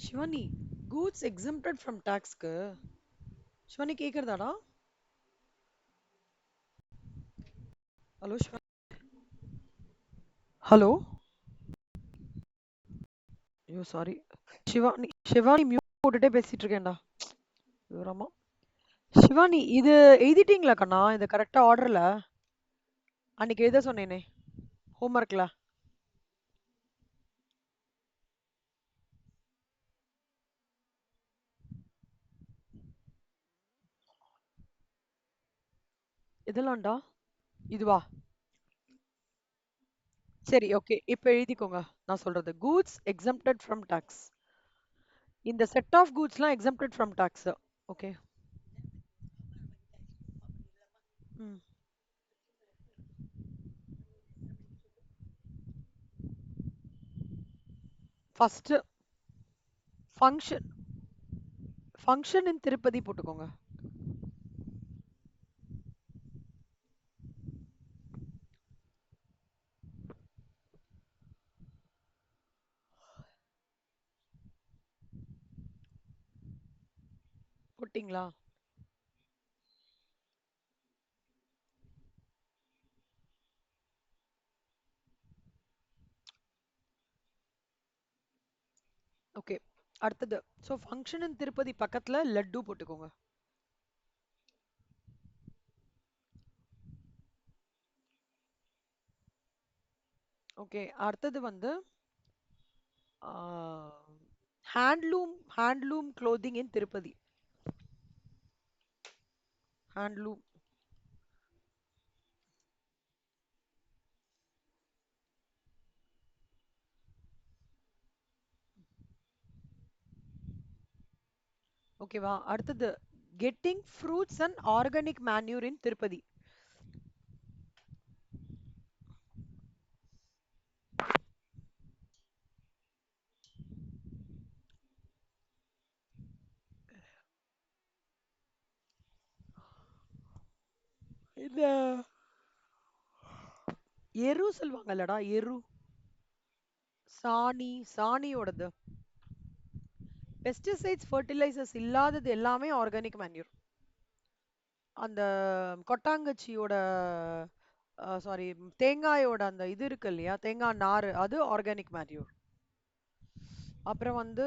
Shivani, goods exempted from டாக்ஸ்க்கு. ஷிவானி கேக்குறதாடா? Hello Shivani. Hello. ஐயோ சாரி. ஷிவானி மியூட் போட்டுட்டே பேசிட்டு இருக்கேன்டா. விவரமா. ஷிவானி, இது எழுதிட்டீங்களா கண்ணா? இது கரெக்டா ஆர்டர்ல? அன்னைக்கு எழுத சொன்னேனே, ஹோம்ஒர்க்ல. இதெல்லாம்டா. இதுவா? சரி, ஓகே. இப்ப எழுதிக்கோங்க. நான் சொல்றது. Goods exempted from tax. இந்த செட் ஆஃப் கூட்ஸ்லாம் எக்ஸம்டட் ஃப்ரம் டாக்ஸ். ஓகே. ம். First function function in Tirupati போட்டுக்கோங்க. போட்டிங்களா? ஓகே. அடுத்தது. ஸோ ஃபங்க்ஷன் இன் திருப்பதி பக்கத்துல லட்டு போட்டுக்கோங்க. ஓகே. அடுத்தது வந்து handloom clothing in Tirupati. Handloom. ஓகேவா? அடுத்தது getting fruits and organic manure in Tirupati. இந்த எரு சொல்லுவாங்கல்லடா, எரு. சாணியோடது. பெஸ்டிசைட்ஸ் ஃபர்டிலைசர்ஸ் இல்லாதது எல்லாமே ஆர்கானிக் மேன்யூர். அந்த கொட்டாங்கச்சியோட சாரி, தேங்காயோட அந்த இது இருக்கு இல்லையா, தேங்காய் நாறு, அது ஆர்கானிக் மேன்யூர். அப்புறம் வந்து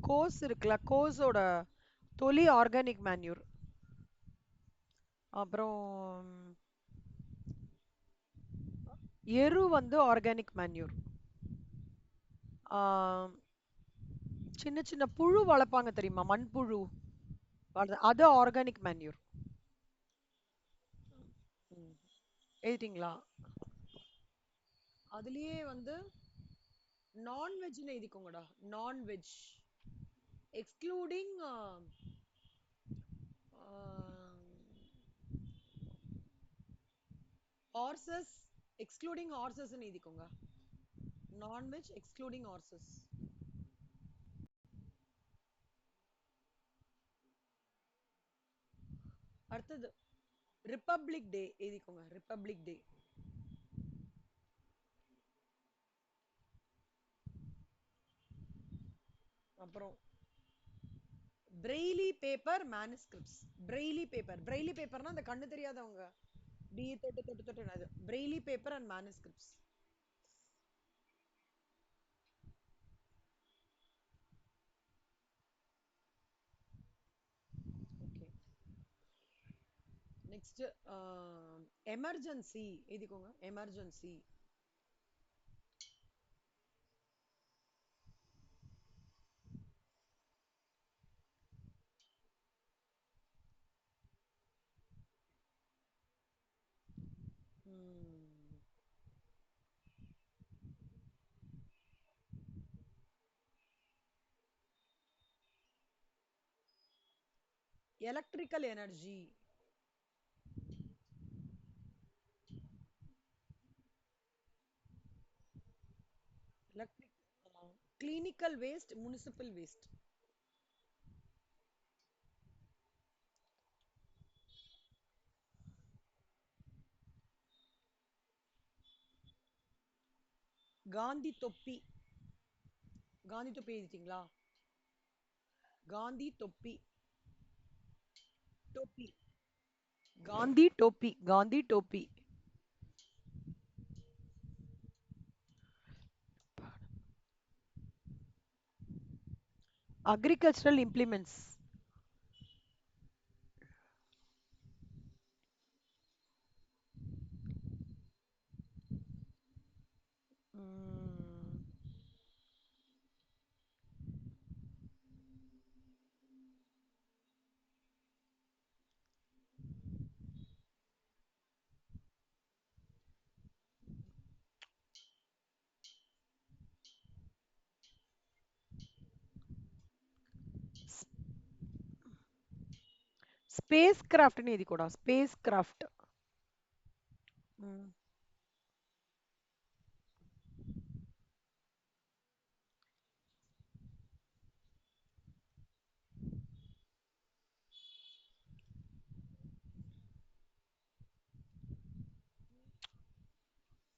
கோஸ் இருக்குல்ல, கோஸோட தொலி ஆர்கானிக் மேன்யூர். அப்புறம் எரு வந்து ஆர்கானிக் மேன்யூர். சின்ன சின்ன புழு வளர்ப்பாங்க தெரியுமா, மண்புழு. அது ஆர்கானிக் மேன்யூர். எழுதிட்டீங்களா? அதுலயே வந்து நான்வெஜ்னு எழுதிக்கோங்கடா. Nonveg excluding horses. Excluding horses எழுதிக்கோங்க. Nonveg excluding horses. அடுத்தது ரிப்பப்ளிக் டே எழுதிக்கோங்க. Republic day. அப்புறம் பிரெய்லி பேப்பர் மேனுஸ்கிரிப்ட்ஸ். பிரெய்லி பேப்பர்னா அந்த கண்ணு தெரியாதவங்க டி தொட்டு தொட்டு தொட்டு அது Braille paper and manuscripts. Okay. Next emergency எழுதிக்கோங்க. Emergency. Electrical energy. Electric. Clinical waste, municipal waste. Gandhi தொப்பி. காந்தி தொப்பி எழுதிட்டீங்களா? காந்தி தொப்பி. Topi. Gandhi topi. Gandhi topi. Agricultural implements. Space கிராஃப்ட்னு எழுதிக்கோடா. Space craft.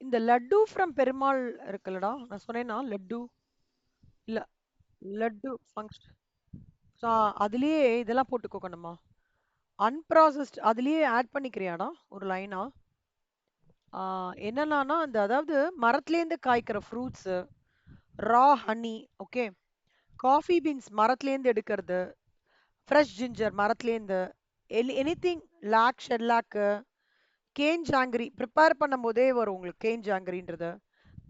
இந்த லட்டு ஃப்ரம் பெருமாள் இருக்குல்லடா, நான் சொன்னேன்னா லட்டு. இல்ல, லட்டு ஃபங்க்ஷன். அதுலயே இதெல்லாம் போட்டுக்கோ கண்ணம்மா. அன்ப்ராசஸ்ட் அதுலயே ஆட் பண்ணிக்கிறியாடா ஒரு லைனா? என்னன்னா அந்த அதாவது மரத்துலேருந்து காய்க்கிற fruits, raw honey, okay, coffee beans மரத்துலேருந்து எடுக்கிறது, ஃப்ரெஷ் ஜிஞ்சர் மரத்துலேருந்து, எனிதிங், லாக், ஷெல்லாக்கு, கேன் ஜாங்கிரி ப்ரிப்பேர் பண்ணும் போதே வரும் உங்களுக்கு கேன் ஜாங்கிரின்றது.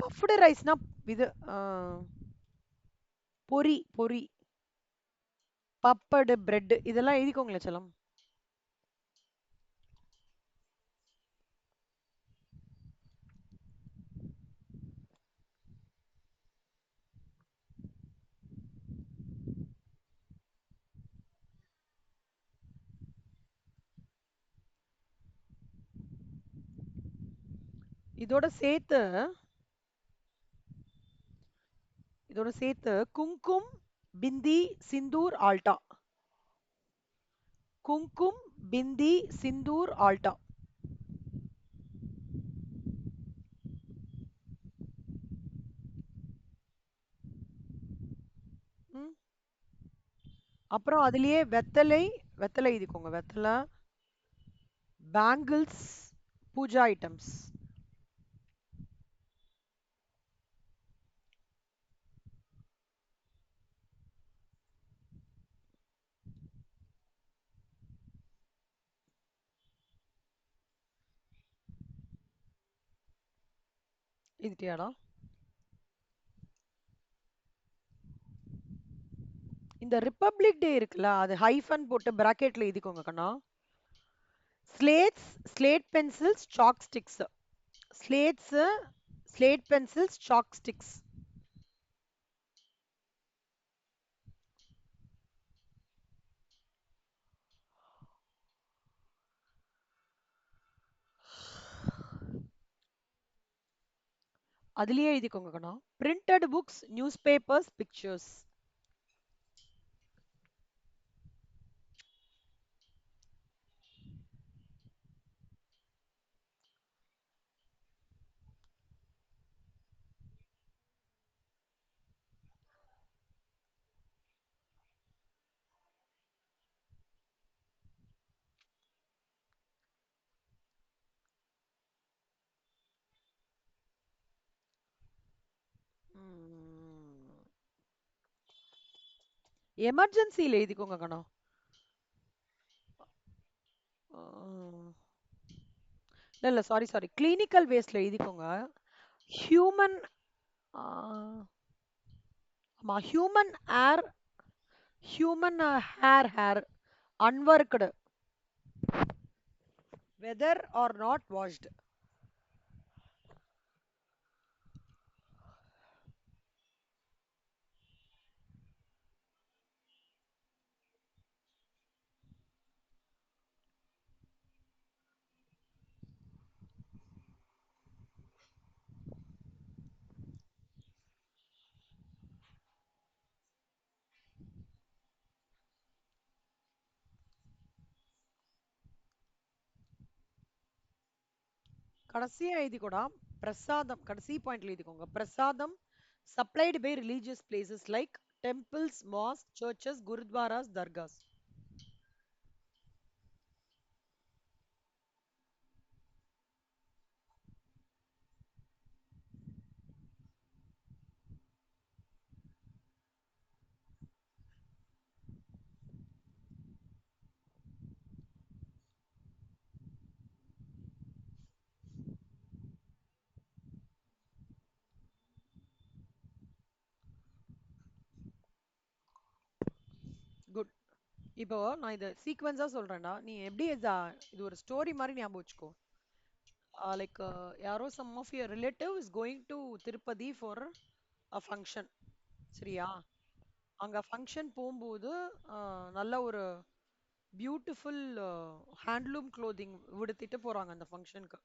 பஃப்டு ரைஸ்னா இது பொரி பொரி, பப்படு, பிரெட் இதெல்லாம் எழுதிக்கோங்களேன் செல்லம். இதோட சேர்த்து இதோட சேர்த்து குங்கும், பிந்தி, சிந்தூர், ஆல்டா. குங்கும், பிந்தி, சிந்தூர், ஆல்டா. ம். அப்புறம் அதுலயே வெத்தலை, வெத்தலை எழுதிக்கோங்க. வெத்தலை, பேங்கிள்ஸ், பூஜா ஐட்டம்ஸ். எழுதிட்டியாடா? இந்த ரிப்பப்ளிக் டே இருக்குல்ல, அது ஹைஃபன் போட்டு பிராக்கெட்ல எழுதிக்கோங்க கண்ணா. Slates, slate pencils, chalk sticks. Slates, slate pencils, chalk sticks. அதுலயே எழுதிக்கோங்க கண்ணா. Printed books, newspapers, pictures. எமர்ஜென்சியில் எழுதிக்கோங்க கண்ணா. இல்ல இல்ல, சாரி சாரி, கிளினிக்கல் வேஸ்ட்ல எழுதிக்கோங்க. ஹியூமன், ஆமா, human hair, human hair unworked, whether or not washed. கடைசியா எழுதிக்கூடா. Prasadam, கடைசி பாயிண்ட்ல எழுதிக்கோங்க. Prasadam supplied by religious places like temples, mosques, churches, gurudwaras, dargahs. Good. இப்போ நான் இத சீக்வென்ஸா சொல்றேன்டா. நீ எப்படி இது ஒரு ஸ்டோரி மாதிரி ஞாபகம் வச்சுக்கோ. லைக் யாரோ some of your relative is going to Tirupati for a function. சரியா? அங்க ஃபங்க்ஷன் போகும்போது நல்ல ஒரு பியூட்டிஃபுல் ஹேண்ட்லூம் க்ளோதிங் உடுத்திட்டு போறாங்க அந்த ஃபங்க்ஷனுக்கு.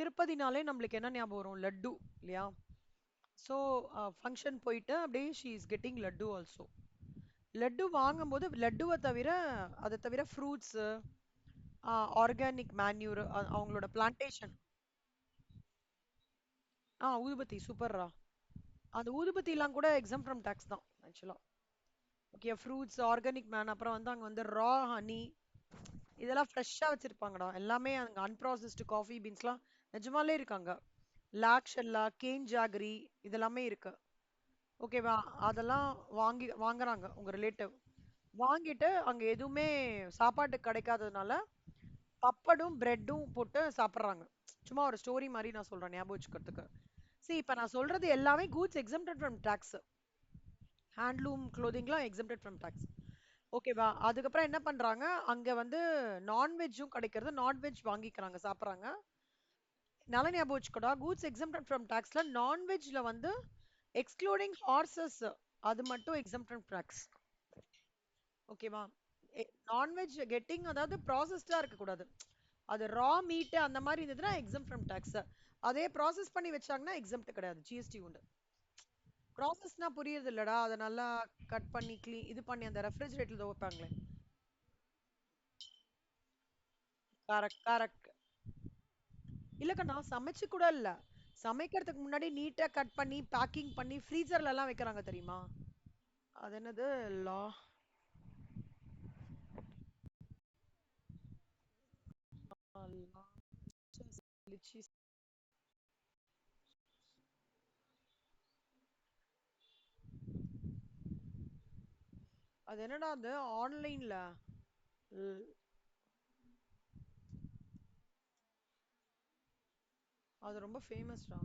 திருப்பதினாலே நம்மளுக்கு என்ன ஞாபகம் வரும்? லட்டு இல்லையா? ஸோ ஃபங்க்ஷன் போயிட்டு அப்படியே she is getting laddu also. Laddu வாங்கும்போது லட்டுவை தவிர அதை தவிர ஃப்ரூட்ஸு, ஆர்கானிக் மேன்யூர், அவங்களோட பிளான்டேஷன். ஊதுபத்தி சூப்பர்ரா. அந்த ஊதுபத்திலாம் கூட எக்ஸாம் ஃப்ரம் டேக்ஸ் தான் ஆக்சுவலா. ஓகே, ஃப்ரூட்ஸ், ஆர்கானிக் மேன், அப்புறம் வந்து அங்க வந்து ரா ஹனி, இதெல்லாம் ஃப்ரெஷ்ஷா வச்சிருப்பாங்கடா. எல்லாமே அங்க அன்ப்ராசஸ்டு காஃபி பீன்ஸ்லாம் நிஜமாலே இருக்காங்க. லாக்ஷெல்லா, கேன் ஜாகரி, இதெல்லாமே இருக்கு. ஓகேவா? அதெல்லாம் வாங்குறாங்க உங்க ரிலேட்டிவ். வாங்கிட்டு அங்க எதுவுமே சாப்பாட்டுக்கு கிடைக்காததுனால பப்படும் பிரெட்டும் போட்டு சாப்பிடுறாங்க. சும்மா ஒரு ஸ்டோரி மாதிரி நான் சொல்றேன் ஞாபகம் வச்சுக்கிறதுக்கு. இப்ப நான் சொல்றது எல்லாமே goods exempted from tax. Handloom க்ளோதிங்லாம் எக்ஸம்டட் ஃப்ரம் டாக்ஸ். ஓகேவா? அதுக்கப்புறம் என்ன பண்றாங்க, அங்க வந்து நான்வெஜ்ஜும் கிடைக்கிறது, நான்வெஜ் வாங்கிக்கிறாங்க, சாப்பிடுறாங்க. நல்லா ஞாபகம் வச்சுக்கோடா, கூட்ஸ் எக்ஸம்டட் ஃப்ரம் டாக்ஸ்ல நான்வெஜ்ல வந்து எக்ஸ்க்ளூடிங் ஹார்சஸ், அது மட்டும் எக்ஸம்ட் ஃப்ரம் டாக்ஸ். ஓகேவா? நான்வெஜ் கெட்டிங், அதாவது ப்ராசஸ்டா இருக்கக்கூடாது. அது ரா மீட் அந்த மாதிரி இருந்ததுன்னா எக்ஸம் ஃப்ரம் டாக்ஸ். அதே ப்ராசஸ் பண்ணி வச்சாங்கன்னா எக்ஸம்ட் கிடையாது, ஜிஎஸ்டி உண்டு. ப்ராசஸ்னா புரியுது இல்லடா? அதை நல்லா கட் பண்ணி இது பண்ணி அந்த ரெஃப்ரிஜரேட்டர்ல வைப்பாங்களே. Correct correct. இல்ல கண்ணா, சமைச்சு கூட இல்ல, சமைக்கிறதுக்கு முன்னாடி நீட்டா கட் பண்ணி பேக்கிங் பண்ணி ஃப்ரீசர்ல எல்லாம் வைக்கிறாங்க தெரியுமா? அது என்னது? லா அது என்னடா அது ஆன்லைன்ல? அது ரொம்ப ஃபேமஸ்டா.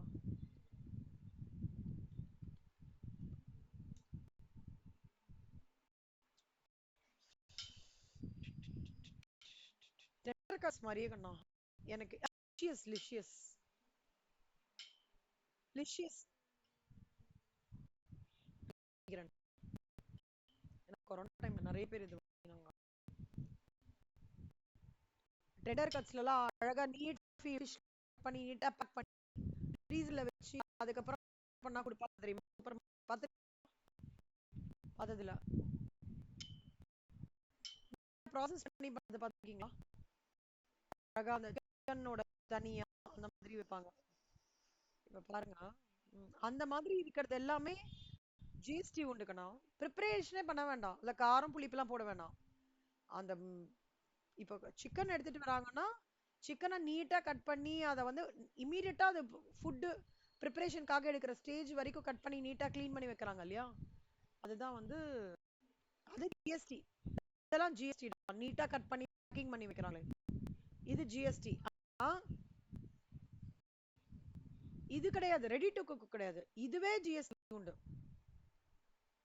டெண்டர்காஸ் மாதிரியே கண்ணா எனக்கு. லிஷியஸ் லிஷியஸ் லிஷியஸ். கொரோனா டைம்ல நிறைய பேர் இது வாங்கினாங்க. டெண்டர் கட்ஸ்லாம் அழகா நீட் ஃபிஷ் பண்ணி நீட்டா பேக் பண்ணி ஃப்ரீசர்ல வச்சு அதுக்கப்புறம் பண்ணா கொடுப்பாங்க தெரியுமா? அப்புறம் பார்த்து பார்த்ததுல ப்ராசஸ் பண்ணி பார்த்து பார்த்துருக்கீங்களா? அழகா அந்த சிக்கனோட தனியா அந்த மாதிரி வைப்பாங்க. இப்ப பாருங்க. அந்த மாதிரி இருக்கிறது எல்லாமே ஜிஎஸ்டி உண்டுக்கணும். ப்ரிப்பரேஷனே பண்ண வேண்டாம், இல்ல காரம் புளிப்புலாம் போட வேண்டாம். அந்த இப்போ சிக்கன் எடுத்துட்டு வராங்கன்னா சிக்கனை நீட்டா கட் பண்ணி அதை வந்து இமீடியட்டா அது ஃபுட்டு ப்ரிப்பரேஷனுக்காக எடுக்கிற ஸ்டேஜ் வரைக்கும் கட் பண்ணி நீட்டா க்ளீன் பண்ணி வைக்கிறாங்க இல்லையா? அதுதான் வந்து அது ஜிஎஸ்டி. இதெல்லாம் ஜிஎஸ்டி. நீட்டா கட் பண்ணி பேக்கிங் பண்ணி வைக்கிறாங்களே, இது ஜிஎஸ்டி. இது கிடையாது, ரெடி டு குக் கிடையாது, இதுவே ஜிஎஸ்டி உண்டு.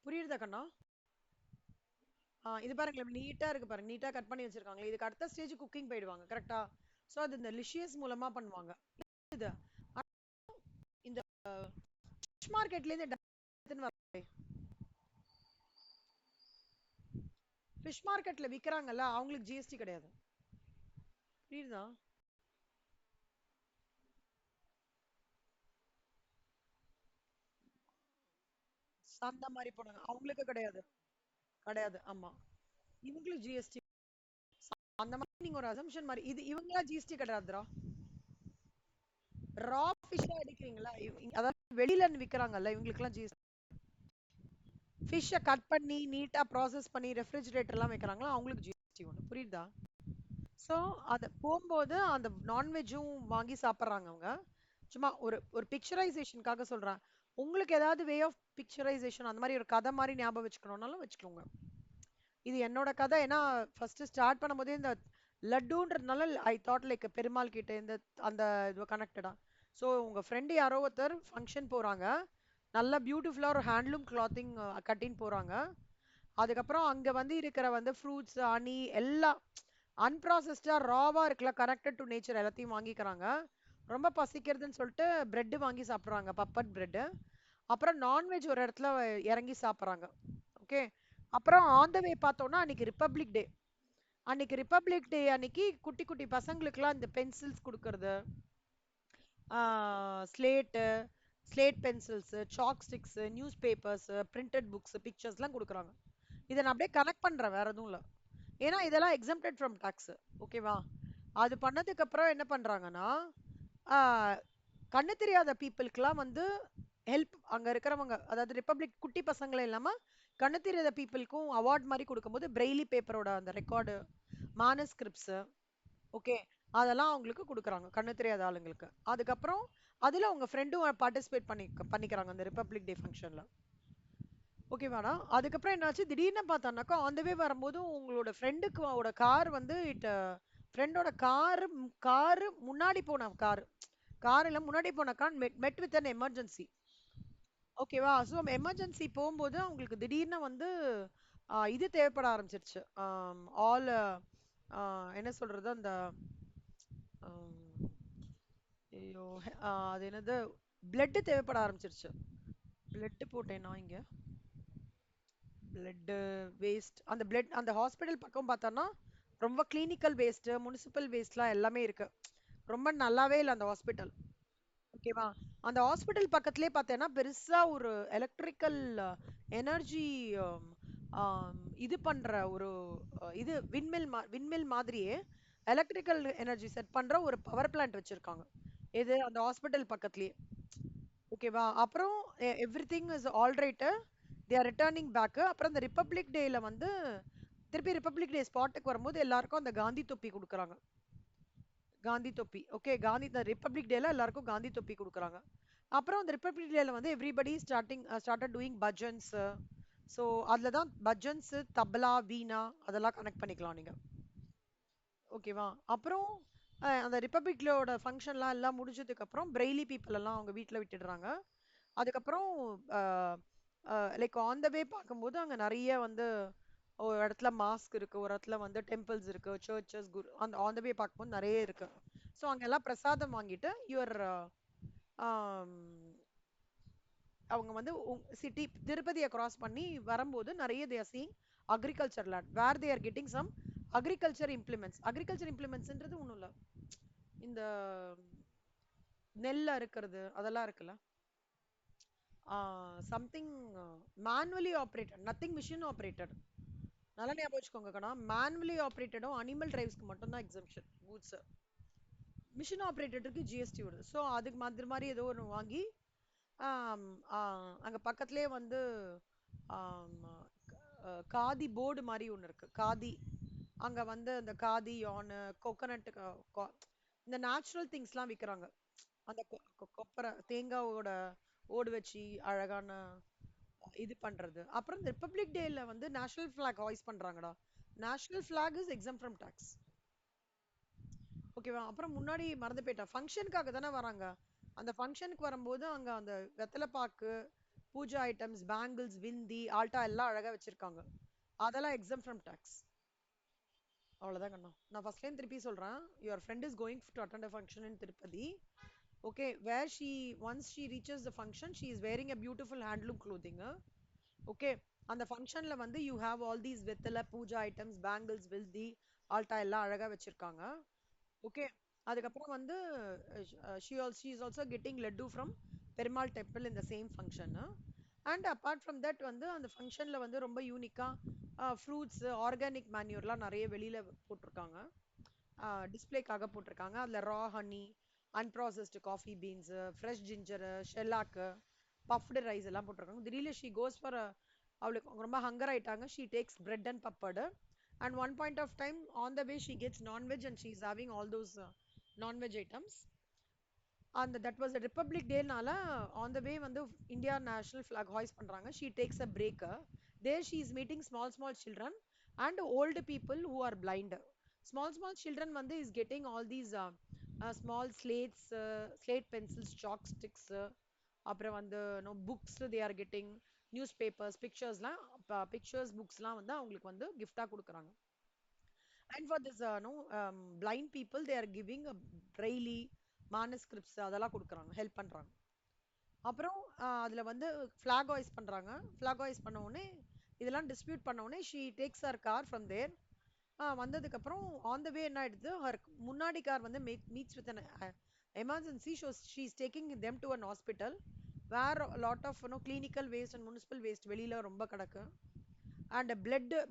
புரியுதா கண்ணா? இது பாருங்களேன், நீட்டா இருக்கு பாருங்க, நீட்டா கட் பண்ணி வச்சிருக்காங்க. இதுக்கு அடுத்த ஸ்டேஜ் குக்கிங் போயிடுவாங்க, கரெக்டா? சோ அது இந்த லிஷியஸ் மூலமா பண்ணுவாங்க. இது இந்த ஃபிஷ் மார்க்கெட்ல இருந்து ஃபிஷ் மார்க்கெட்ல விக்கிறாங்கல்ல, அவங்களுக்கு ஜிஎஸ்டி கிடையாது. புரியுதா? அந்த மாதிரி போனாங்க, அவங்களுக்கு கிடையாது. கிடையாது, ஆமா. இவங்களுக்கு ஜிஎஸ்டி. அந்த மாதிரி நீங்க ஒரு அசம்ஷன் மாதிரி, இது இவங்களா ஜிஎஸ்டி கிடையாதுடா. ரா ஃபிஷ்ஷா எடுக்கிறீங்களா? அதாவது வெளியில விக்கிறாங்கல்ல, இவங்களுக்கெல்லாம் ஃபிஷ்ஷ கட் பண்ணி, நீட்டா ப்ராசஸ் பண்ணி, ரெஃப்ரிஜிரேட்டர்லாம் வைக்கிறாங்களா, அவங்களுக்கு ஜிஎஸ்டி உண்டு. புரியுதா? ஸோ, அது போம்போது அந்த நான்வெஜ்ஜும் வாங்கி சாப்பிடுறாங்க அவங்க. சும்மா ஒரு ஒரு பிக்சரைசேஷனுக்காக சொல்றேன். உங்களுக்கு ஏதாவது வே ஆஃப் பிக்சரைசேஷன் அந்த மாரி ஒரு கதை மாரி ஞாபகம் வச்சுக்கணும்னாலும் வச்சுக்கோங்க. இது என்னோட கதை. ஏன்னா ஃபர்ஸ்ட் ஸ்டார்ட் பண்ணும்போதே இந்த லட்டுன்றதுனால ஐ தாட் லைக் பெருமாள் கிட்ட இந்த அந்த இது கனெக்டடா. ஸோ உங்க ஃப்ரெண்டு யாரோ ஒருத்தர் ஃபங்க்ஷன் போறாங்க. நல்ல பியூட்டிஃபுல்லா ஒரு ஹேண்ட்லூம் கிளாத்திங் கட்டின்னு போறாங்க. அதுக்கப்புறம் அங்க வந்து இருக்கிற வந்து ஃப்ரூட்ஸ், ஹனி எல்லாம் அன்ப்ராசஸ்டா ராவா இருக்குல்ல, கனெக்டட் டு நேச்சர் எல்லாத்தையும் வாங்கிக்கிறாங்க. ரொம்ப பசிக்கிறதுன்னு சொல்லிட்டு பிரெட் வாங்கி சாப்பிடுறாங்க, பப்பட் பிரெட். அப்புறம் நான்வெஜ் ஒரு இடத்துல இறங்கி சாப்பிடுறாங்க. ஓகே. அப்புறம் ஆன் த வே பார்த்தோம்னா அன்னைக்கு ரிப்பப்ளிக் டே. அன்னைக்கு ரிப்பப்ளிக் டே அன்னைக்கு குட்டி குட்டி பசங்களுக்குலாம் இந்த பென்சில்ஸ் கொடுக்கறது, slate, slate pencils, chalk sticks, newspapers, printed books, பிக்சர்ஸ்லாம் கொடுக்குறாங்க. இதை நான் அப்படியே கனெக்ட் பண்றேன், வேற எதுவும் இல்ல. ஏன்னா இதெல்லாம் எக்ஸம்டட் ஃப்ரம் டாக்ஸ். ஓகேவா? அது பண்ணதுக்கு அப்புறம் என்ன பண்றாங்கன்னா, ஆஹ், கண்ணு தெரியாத பீப்புளுக்குலாம் வந்து ஹெல்ப் அங்க இருக்கிறவங்க, அதாவது ரிப்பப்ளிக் குட்டி பசங்களை இல்லாம கண்ணு தெரியாத பீப்புளுக்கும் அவார்ட் மாதிரி கொடுக்கும்போது பிரெய்லி பேப்பரோட அந்த ரெக்கார்டு, மானஸ்கிரிப்ட்ஸ், ஓகே, அதெல்லாம் அவங்களுக்கு கொடுக்குறாங்க கண்ணு தெரியாத ஆளுங்களுக்கு. அதுக்கப்புறம் அதுல உங்க ஃப்ரெண்டும் பார்ட்டிசிபேட் பண்ணிக்கிறாங்க அந்த ரிப்பப்ளிக் டே ஃபங்க்ஷன்ல. ஓகேவாடா? அதுக்கப்புறம் என்னாச்சு, திடீர்னு பார்த்தானாக்கா ஆன் த வே வரும்போது உங்களோட ஃப்ரெண்டுக்கு கார் வந்து ஃப்ரெண்டோட காரு முன்னாடி போன கார், கார்ல முன்னாடி போன கார் மெட் வித் அன் எமர்ஜென்சி. ஓகேவா? ஸோ எமர்ஜென்சி போகும்போது அவங்களுக்கு திடீர்னு வந்து இது தேவைப்பட ஆரம்பிச்சிருச்சு. ஆல் என்ன சொல்றது, அந்த ஆம், ஐயோ, அது என்னது, பிளட் தேவைப்பட ஆரம்பிச்சிருச்சு. பிளட் போட்டேனா இங்க, பிளட் வேஸ்ட், அந்த பிளட் அந்த ஹாஸ்பிடல் பக்கம் பார்த்தோம்னா ரொம்ப கிளினிக்கல் வேஸ்ட், முனிசிபல் வேஸ்ட்லாம் எல்லாமே இருக்கு. ரொம்ப நல்லாவே இல்லை அந்த ஹாஸ்பிட்டல். ஓகேவா? அந்த ஹாஸ்பிட்டல் பக்கத்துலயே பார்த்தேன்னா பெருசா ஒரு எலக்ட்ரிக்கல் எனர்ஜி இது பண்ற ஒரு இது விண்மில் மாதிரியே எலக்ட்ரிக்கல் எனர்ஜி செட் பண்ற ஒரு பவர் பிளான்ட் வச்சிருக்காங்க. இது அந்த ஹாஸ்பிட்டல் பக்கத்துலயே. ஓகேவா? அப்புறம் everything is all right. They are returning back. அப்புறம் இந்த ரிப்பப்ளிக் டேல வந்து திருப்பி ரிப்பப்ளிக் டே ஸ்பாட்டுக்கு வரும்போது எல்லாருக்கும் அந்த காந்தி தொப்பி கொடுக்குறாங்க. காந்தி தொப்பி. ஓகே, காந்தி இந்த ரிப்பப்ளிக் டேல எல்லாருக்கும் காந்தி தொப்பி கொடுக்குறாங்க. அப்புறம் அந்த ரிப்பப்ளிக் டேல வந்து everybody started doing bhajans. So அதில் தான் பஜன்ஸ், தபலா, வீணா அதெல்லாம் கனெக்ட் பண்ணிக்கலாம் நீங்க. ஓகேவா? அப்புறம் அந்த ரிப்பப்ளிக்லோட ஃபங்க்ஷன்லாம் எல்லாம் முடிஞ்சதுக்கு அப்புறம் பிரெய்லி பீப்புள் எல்லாம் அவங்க வீட்டில் விட்டுடுறாங்க. அதுக்கப்புறம் லைக் ஆன் த வே பார்க்கும்போது அங்கே நிறைய வந்து ஒரு இடத்துல மாஸ்க் இருக்கு, ஒரு இடத்துல வந்து டெம்பிள்ஸ் இருக்கு, சர்ச்சஸ், குரு, அந்த ஆன் த வே பார்க்கும்போது நிறைய இருக்கு. ஸோ அங்கெல்லாம் பிரசாதம் வாங்கிட்டு யுவர் அவங்க வந்து சிட்டி திருப்பதியை கிராஸ் பண்ணி வரும்போது நிறைய they are seeing agriculture land where they are getting some agriculture implements. Agriculture இம்ப்ளிமெண்ட்ஸ்ன்றது ஒன்றும் இல்லை, இந்த நெல் அறுக்கிறது அதெல்லாம் இருக்குல்ல, something manually operated, nothing machine operated. நல்லா ஞாபகம் வச்சுக்கோங்க கண்ணா, மேனுவலி ஆப்ரேட்டடும் அனிமல் டிரைவ்ஸ்க்கு மட்டும் தான் எக்ஸம்ஷன் கூட்ஸ். மிஷின் ஆப்ரேட்டருக்கு ஜிஎஸ்டி வருது. ஸோ அதுக்கு மாதிரி மாதிரி ஏதோ ஒன்று வாங்கி ஆம், அங்க பக்கத்துலயே வந்து ஆம், காதி போர்டு மாதிரி ஒன்று இருக்கு, காதி. அங்க வந்து அந்த காதி யானு, கோகனட், இந்த நேச்சுரல் திங்ஸ்லாம் விற்கிறாங்க. அந்த கொப்பரை தேங்காவோட ஓடு வச்சு அழகான இது பண்றது. அப்புறம் இந்த ரிப்பப்ளிக் டேல வந்து நேஷனல் ஃபிளாக் ஹாய்ஸ் பண்றாங்கடா. National flag is exempt from tax. ஓகேவா? அப்புறம் முன்னாடி மறந்து போயிட்டேன், ஃபங்க்ஷனுக்காக தானே வராங்க. அந்த ஃபங்க்ஷனுக்கு வரும்போது அங்க அந்த வெத்தலை பாக்கு, பூஜா ஐட்டம்ஸ், பேங்கிள்ஸ், விந்தி, ஆல்டா எல்லாம் அழகா வச்சிருக்காங்க. அதெல்லாம் எக்ஸம் ஃப்ரம் டாக்ஸ். அவ்வளவுதான் கண்ணா. நான் ஃபர்ஸ்ட்லேயும் திருப்பி சொல்றேன். Your friend is going to attend a function in Tirupati. Okay, where once she reaches the function, she is wearing a beautiful handloom clothing. Okay, அந்த ஃபங்க்ஷன்ல வந்து you have all these வெத்தலை Pooja items, bangles, வில்தி, ஆல்டா எல்லாம் அழகா வச்சிருக்காங்க. ஓகே. அதுக்கப்புறம் வந்து she is also getting laddu from Perumal temple in the same function. And apart from that வந்து அந்த ஃபங்க்ஷன்ல வந்து ரொம்ப யூனிக்கா ஃப்ரூட்ஸ், ஆர்கானிக் மேன்யூர்லாம் நிறைய வெளியில போட்டிருக்காங்க, டிஸ்பிளேக்காக போட்டிருக்காங்க. அதுல raw honey, unprocessed coffee beans, fresh ginger, shellac, puffed rice எல்லாம் போட்டிருக்காங்க. திடீர்னு ஷீ கோஸ் ஃபார் அவளுக்கு ரொம்ப ஹங்கர் ஆயிட்டாங்க. She takes bread and papad. And one point of time on the way she gets non-veg and she's having all those non-veg items. And that was a Republic Day nala on the way வந்து India national flag hoist பண்றாங்க. She takes a break. There she is meeting small children and old people who are blind. Small children வந்து is getting all these small slates, slate pencils, chalk sticks, அப்புறம் வந்து no books they are getting, newspapers, picturesலாம் pictures booksலாம் வந்து அவங்களுக்கு வந்து gift-ஆ கொடுக்குறாங்க. And for this no blind people they are giving a braille manuscripts அதெல்லாம் கொடுக்குறாங்க, help பண்றாங்க. அப்புறம் அதுல வந்து flag hoist பண்றாங்க. flag hoist பண்ண உடனே இதெல்லாம் டிஸ்பியூட் பண்ண உடனே she takes her car from there. வந்ததுக்கு அப்புறம் on the way என்ன ஆயிடுது, her முன்னாடி கார் வந்து meets with an emergency. So she is taking them to an hospital where a lot of clinical waste and municipal waste வெளியில ரொம்ப கிடக்கு. And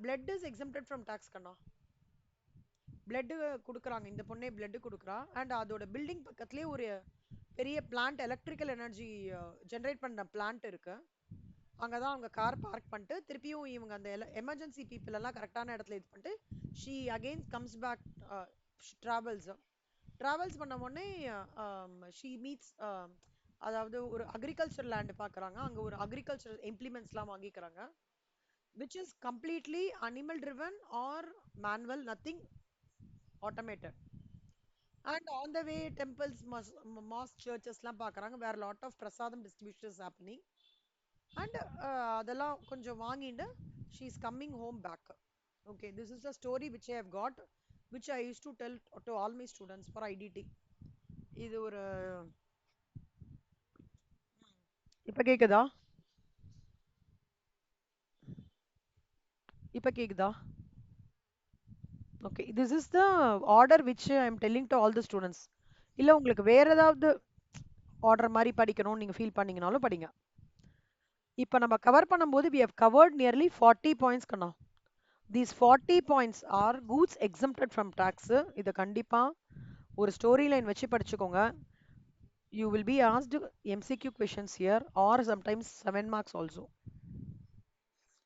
blood is exempted from tax கண்ணா. Blood குடுக்குறாங்க, இந்த பொண்ணே பிளட் குடுக்குறா. அண்ட் அதோட பில்டிங் பக்கத்துலயே ஒரு பெரிய பிளான்ட், எலக்ட்ரிக்கல் எனர்ஜி ஜெனரேட் பண்ண பிளான்ட் இருக்கு. அங்கதான் அவங்க கார் பார்க் பண்ணிட்டு திருப்பியும் இவங்க அந்த எமர்ஜென்சி பீப்புள் எல்லாம் கரெக்டான இடத்துல இது பண்ணிட்டு she again comes back, travels பண்ண உடனே ஷீ மீட்ஸ், அதாவது ஒரு அக்ரிகல்ச்சர் லேண்ட் பாக்குறாங்க. அங்க ஒரு அக்ரிகல்ச்சர் இம்ப்ளிமெண்ட்ஸ் எல்லாம் வாங்கிக்கிறாங்க, which is completely animal driven or manual, nothing automated. And on the way temples, mosque, churches லாம் பார்க்கறாங்க, where lot of prasadam distribution is happening. And அதெல்லாம் கொஞ்சம் வாங்கிட்டு she is coming home back. Okay, this is the story which I have got, which I used to tell to all my students for IDT. இது ஒரு இப்ப கேக்குதா? இப்ப கேக்குதா? Okay, this is the order which I am telling to all the students. இல்ல உங்களுக்கு வேற ஏதாவது ஆர்டர் மாதிரி படிக்கணும்னு நீங்க ஃபீல் பண்ணீங்கனாலும் படிங்க. இப்ப நம்ம கவர் பண்ணும்போது we have covered nearly 40 points Kanna. These 40 points are goods exempted from tax. இத கண்டிப்பா ஒரு ஸ்டோரி லைன் வச்சு படிச்சுக்கோங்க. You will be asked MCQ questions here or sometimes 7 marks also.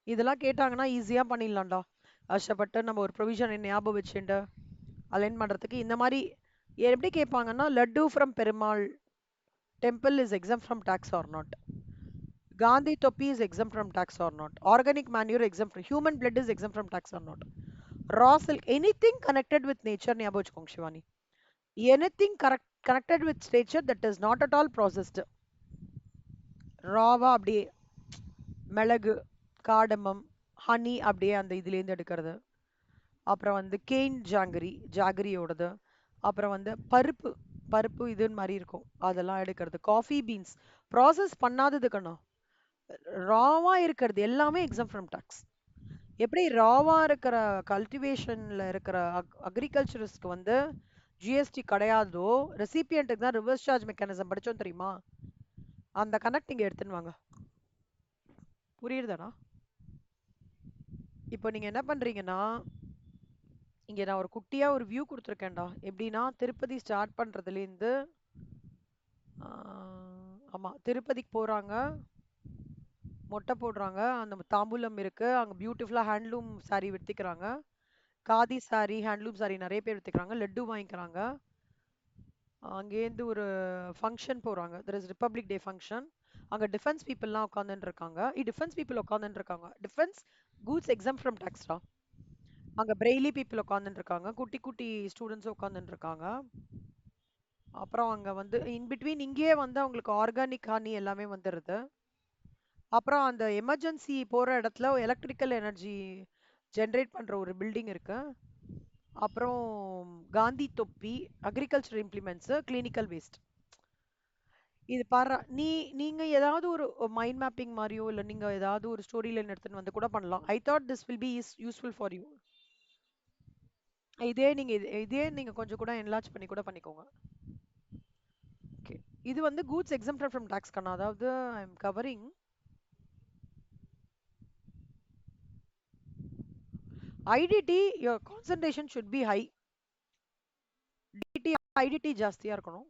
இதெல்லாம் கேட்டாங்கன்னா ஈஸியா பண்ணிடலாம்டா. கஷ்டப்பட்டு நம்ம ஒரு ப்ரொவிஷன் ஞாபகம் வச்சுட்டு அலைன் பண்றதுக்கு இந்த மாதிரி எப்படி கேட்பாங்கன்னா, laddu from Perumal temple is exempt from tax or not, Gandhi topi is exempt from tax or not, organic manure exempt from, human blood is exempt from tax or not, raw silk, anything connected with nature ஞாபகம் வச்சுக்கோங்க Shivani. Anything connected with nature that is not at all processed, ராவா அப்படியே மிளகு, cardamom, honey அப்படியே அந்த இதுலேருந்து எடுக்கிறது. அப்புறம் வந்து கெயின் ஜாகரியோடது. அப்புறம் வந்து பருப்பு பருப்பு இதுன்னு மாதிரி இருக்கும், அதெல்லாம் எடுக்கிறது. காஃபி பீன்ஸ் ப்ராசஸ் பண்ணாதது கண்ணா, ராவா இருக்கிறது எல்லாமே எக்ஸாம் ஃப்ரம் டாக்ஸ். எப்படி ராவா இருக்கிற கல்டிவேஷன்ல இருக்கிற அக்ரிகல்ச்சரிஸ்ட்க்கு வந்து ஜிஎஸ்டி கிடையாதோ, ரெசிபியன்ட்டுக்கு தான் ரிவர்ஸ் சார்ஜ் மெக்கானிசம் படிச்சோம் தெரியுமா? அந்த கனெக்ட் இங்க எடுத்துன்னு வாங்க. புரியுதுதானா? இப்போ நீங்க என்ன பண்றீங்கன்னா, இங்க நான் ஒரு குட்டியா ஒரு வியூ கொடுத்துருக்கேன்டா. எப்படின்னா திருப்பதி ஸ்டார்ட் பண்றதுலேருந்து ஆமா திருப்பதிக்கு போறாங்க, மொட்டை போடுறாங்க, அந்த தாம்பூலம் இருக்கு, அங்க பியூட்டிஃபுல்லா ஹேண்ட்லூம் சாரி வித்துக்கிறாங்க, காதி சாரி ஹேண்ட்லூம் சாரி நிறைய பேர் வித்துக்கிறாங்க, லட்டு வாங்கிக்கிறாங்க. அங்கேருந்து ஒரு ஃபங்க்ஷன் போறாங்க, there is republic day function. அங்க டிஃபென்ஸ் பீப்புள்லாம் உட்காந்துட்டு இருக்காங்க, டிஃபென்ஸ் பீப்புள் உட்காந்துட்டு இருக்காங்க, டிஃபென்ஸ் கூட்ஸ் எக்ஸாம் ஃப்ரம் டாக்ஸ்டா. அங்க பிரெய்லி பீப்புள் உட்காந்துட்டு இருக்காங்க, குட்டி குட்டி ஸ்டூடெண்ட்ஸ் உட்காந்துட்டு இருக்காங்க. அப்புறம் அங்க வந்து இன் பிட்வீன் இங்கேயே வந்து அவங்களுக்கு ஆர்கானிக் ஹனி எல்லாமே வந்துடுது. அப்புறம் அந்த எமர்ஜென்சி போற இடத்துல எலக்ட்ரிக்கல் எனர்ஜி ஜென்ரேட் பண்ற ஒரு பில்டிங் இருக்கு. அப்புறம் காந்தி தொப்பி, அக்ரிகல்ச்சர் இம்ப்ளிமெண்ட்ஸ், கிளினிக்கல் வேஸ்ட். இது பாரு, நீங்க ஏதாவது ஒரு மைண்ட் மேப்பிங் மாதிரியோ இல்ல நீங்க ஏதாவது ஒரு ஸ்டோரி லைன் எடுத்துன்னு வந்து கூட பண்ணலாம். I thought this will be useful for you. இதே நீங்க கொஞ்சம் கூட என்லார்ஜ் பண்ணி கூட பண்ணிக்கோங்க. ஓகே, இது வந்து கூட்ஸ் எக்ஸம்ப்டட் ஃப்ரம் டாக்ஸ் கண்ணா. அதாவது I am covering IDT, your concentration should be high. DT IDT ஜாஸ்தியா இருக்கணும்.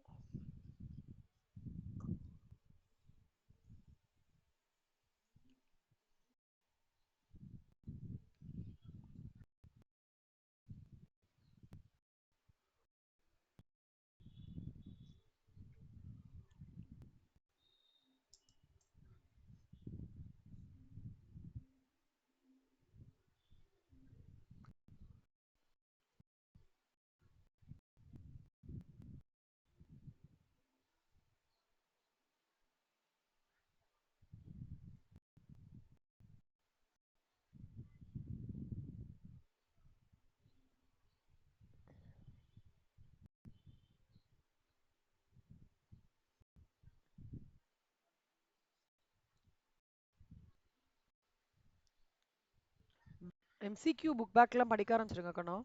எம்சிக்யூ புக் பேக்லாம் படிக்க ஆரம்பிச்சிருங்க கண்ணா.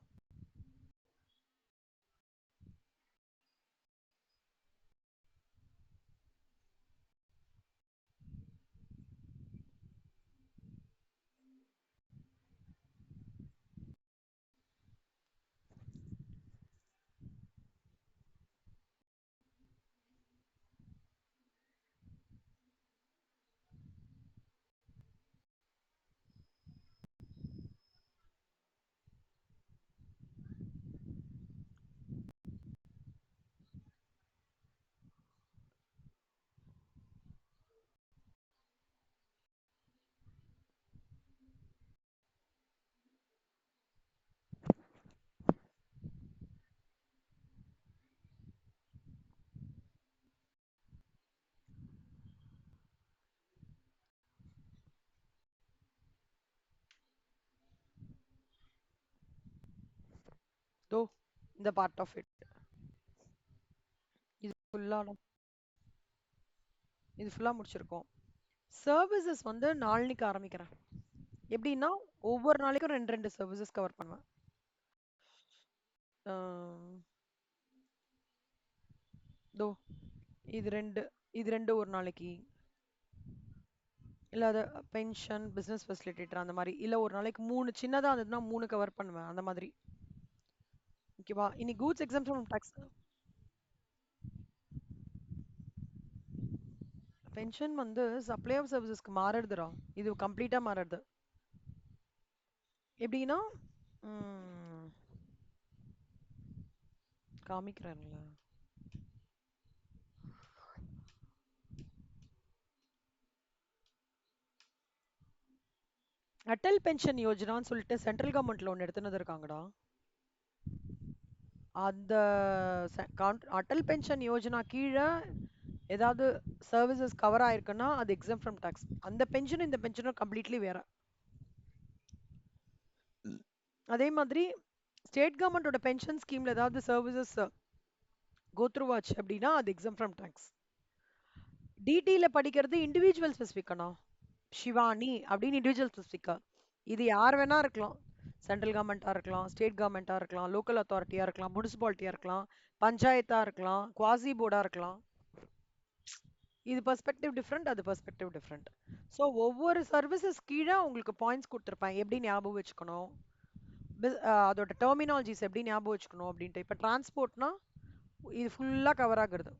தோ இந்த பார்ட் ஆஃப் இட். இது ஃபுல்லா இது ஃபுல்லா முடிச்சிருக்கோம். சர்வீசஸ் வந்து நாளைக்கு ஆரம்பிக்கிறேன். எப்படின்னா ஒவ்வொரு நாளைக்கும் ரெண்டு ரெண்டு சர்வீசஸ் கவர் பண்ணுவேன். ஆஹ் தோ இது ரெண்டு, இது ரெண்டு ஒரு நாளைக்கு. இல்ல அது பென்ஷன், பிசினஸ் ஃபெசிலிட்டேட்டர் அந்த மாதிரி. இல்ல ஒரு நாளைக்கு மூணு சின்னதா இருந்ததுன்னா மூணு கவர் பண்ணுவேன் அந்த மாதிரி. ஓகேவா? இனி goods exemption from tax. Pension வந்து சப்ளை ஆஃப் சர்வீசஸ்க்கு மாறுதுடா. இது கம்ப்ளீட்டா மாறுது. எப்படின்னா ம், காமிக்கிறேன்ல. அட்டல் பென்ஷன் யோஜனான்னு சொல்லிட்டு சென்ட்ரல் கவர்மெண்ட்ல ஒன்னு எடுத்துனது இருக்காங்கடா. அந்த அட்டல் பென்ஷன் யோஜனா கீழே ஏதாவது சர்வீசஸ் கவர் ஆயிருக்குன்னா அது எக்ஸம் ஃப்ரம் டாக்ஸ். அந்த பென்ஷன் இந்த பென்ஷனும் கம்ப்ளீட்லி வேற. அதே மாதிரி ஸ்டேட் கவர்மெண்டோட பென்ஷன் ஸ்கீம்ல ஏதாவது சர்வீசஸ் கோத்ரூ ஆச்சு அப்படின்னா அது எக்ஸம் ஃப்ரம் டாக்ஸ். டிடில படிக்கிறது இண்டிவிஜுவல் ஸ்பெசிஃபிக்கானா, ஷிவானி அப்படின்னு இண்டிவிஜுவல் ஸ்பெசிஃபிக்கா. இது யார் வேணா இருக்கலாம். சென்ட்ரல் கவர்மெண்ட்டா இருக்கலாம், ஸ்டேட் கவர்மெண்ட்டா இருக்கலாம், லோக்கல் அத்தாரிட்டியா இருக்கலாம், முனிசிபாலிட்டியா இருக்கலாம், பஞ்சாயத்தா இருக்கலாம், குவாசி போர்டா இருக்கலாம். இது பெர்ஸ்பெக்டிவ் டிஃப்ரெண்ட், அது பெர்ஸ்பெக்டிவ் டிஃப்ரெண்ட். ஸோ ஒவ்வொரு சர்வீசஸ் கீழே உங்களுக்கு பாயிண்ட்ஸ் கொடுத்துருப்பேன், எப்படி ஞாபகம் வச்சுக்கணும், அதோட டெர்மினாலஜிஸ் எப்படி ஞாபகம் வச்சுக்கணும் அப்படின்ட்டு. இப்போ டிரான்ஸ்போர்ட்னா இது ஃபுல்லாக கவர் ஆகுறது.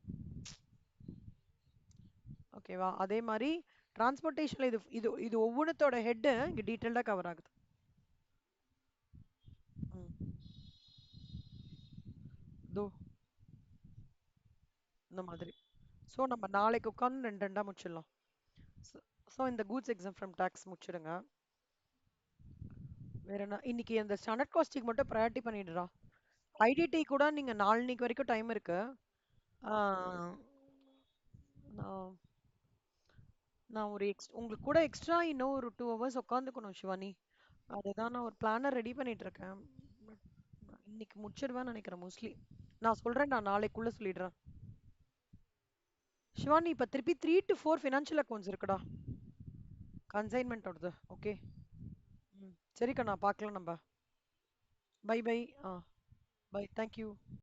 ஓகேவா? அதே மாதிரி டிரான்ஸ்போர்ட்டேஷன்ல இது இது இது ஒவ்வொன்றத்தோட ஹெட் இங்க டீட்டெயில்டா கவர் ஆகுது. ம். இதோ இந்த மாதிரி. ஸோ நம்ம நாளைக்கு உட்காந்து ரெண்டு ரெண்டா முடிச்சிடலாம். ஸோ இந்த கூட்ஸ் எக்ஸம் ஃப்ரம் டாக்ஸ் முடிச்சிடுங்க. வேற என்ன, இன்னைக்கு அந்த ஸ்டாண்டர்ட் காஸ்டிங் மட்டும் ப்ரையாரிட்டி பண்ணிடுறா. ஐடிடி கூட நீங்க நாளைக்கு வரைக்கும் டைம் இருக்கு. ஆஹ் நான் நான் ஒரு உங்களுக்கு கூட எக்ஸ்ட்ரா இன்னும் ஒரு 2 ஹவர்ஸ் உட்காந்துக்கணும் சிவானி. அதுதான் நான் ஒரு பிளானர் ரெடி பண்ணிட்டு இருக்கேன். இன்னைக்கு முடிச்சிடுவேன்னு நினைக்கிறேன் மோஸ்ட்லி. நான் சொல்றேன், நான் நாளைக்குள்ள சொல்லிடுறேன். சிவானி இப்ப திருப்பி 3 to 4 ஃபினான்ஷியல் அக்கௌண்ட்ஸ் இருக்குடா, கன்சைன்மெண்டோடது. ஓகே. ம், சரிக்கா, நான் பார்க்கலாம் நம்ம. Bye bye. ஆ, பை, தேங்க்யூ.